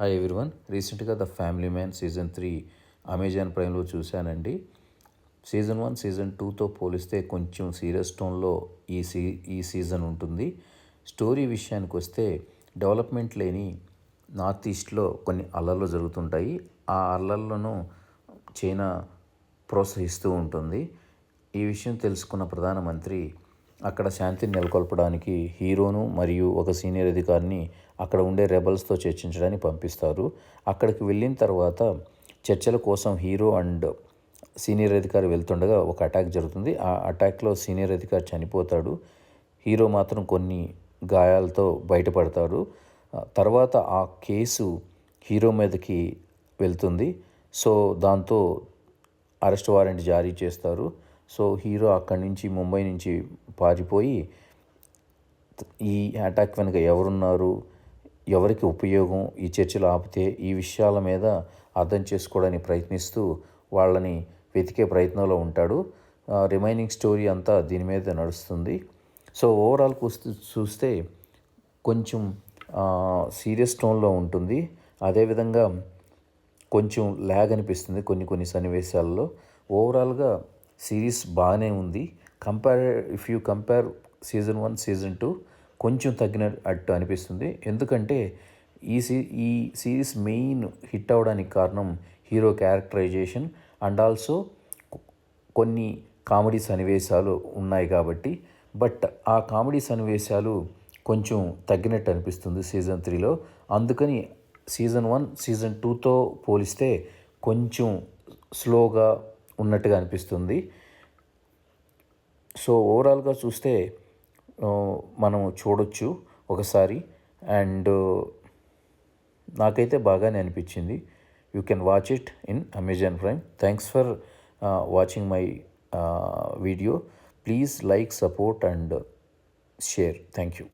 Hi everyone. రీసెంట్గా the family man season 3 Amazon ప్రైమ్లో చూశానండి. సీజన్ 1 సీజన్ 2తో పోలిస్తే కొంచెం సీరియస్ టోన్లో ఈ సీజన్ ఉంటుంది. స్టోరీ విషయానికి వస్తే డెవలప్మెంట్ లేని నార్త్ ఈస్ట్లో కొన్ని అల్లర్లు జరుగుతుంటాయి. ఆ అల్లర్లను చైనా ప్రోత్సహిస్తూ ఉంటుంది. ఈ విషయం తెలుసుకున్న ప్రధానమంత్రి అక్కడ శాంతిని నెలకొల్పడానికి హీరోను మరియు ఒక సీనియర్ అధికారిని అక్కడ ఉండే రెబల్స్తో చర్చించడానికి పంపిస్తారు. అక్కడికి వెళ్ళిన తర్వాత చర్చల కోసం హీరో అండ్ సీనియర్ అధికారి వెళ్తుండగా ఒక అటాక్ జరుగుతుంది. ఆ అటాక్లో సీనియర్ అధికారి చనిపోతాడు. హీరో మాత్రం కొన్ని గాయాలతో బయటపడతాడు. తర్వాత ఆ కేసు హీరో మీదకి వెళ్తుంది. సో దాంతో అరెస్ట్ వారెంట్ జారీ చేస్తారు. సో హీరో అక్కడి నుంచి ముంబై నుంచి పారిపోయి ఈ అటాక్ వెనుక ఎవరున్నారు, ఎవరికి ఉపయోగం, ఈ చర్చలు ఆపితే ఈ విషయాల మీద అర్థం చేసుకోవడానికి ప్రయత్నిస్తూ వాళ్ళని వెతికే ప్రయత్నంలో ఉంటాడు. రిమైనింగ్ స్టోరీ అంతా దీని మీద నడుస్తుంది. సో ఓవరాల్ చూస్తే కొంచెం సీరియస్ టోన్లో ఉంటుంది. అదేవిధంగా కొంచెం ల్యాగ్ అనిపిస్తుంది కొన్ని సన్నివేశాల్లో. ఓవరాల్గా సిరీస్ బాగానే ఉంది. If you compare season 1 season 2 కొంచెం తగ్గినట్టు అనిపిస్తుంది. ఎందుకంటే ఈ సిరీస్ మెయిన్ హిట్ అవ్వడానికి కారణం హీరో క్యారెక్టరైజేషన్ అండ్ ఆల్సో కొన్ని కామెడీ సన్నివేశాలు ఉన్నాయి కాబట్టి. బట్ ఆ కామెడీ సన్నివేశాలు కొంచెం తగ్గినట్టు అనిపిస్తుంది సీజన్ 3లో. అందుకని సీజన్ 1 సీజన్ 2తో పోలిస్తే కొంచెం స్లోగా ఉన్నట్టుగా అనిపిస్తుంది. సో ఓవరాల్గా చూస్తే మనం చూడొచ్చు ఒకసారి. అండ్ నాకైతే బాగానే అనిపించింది. You can watch it in Amazon prime. Thanks for watching my video. Please like, support and share. Thank you.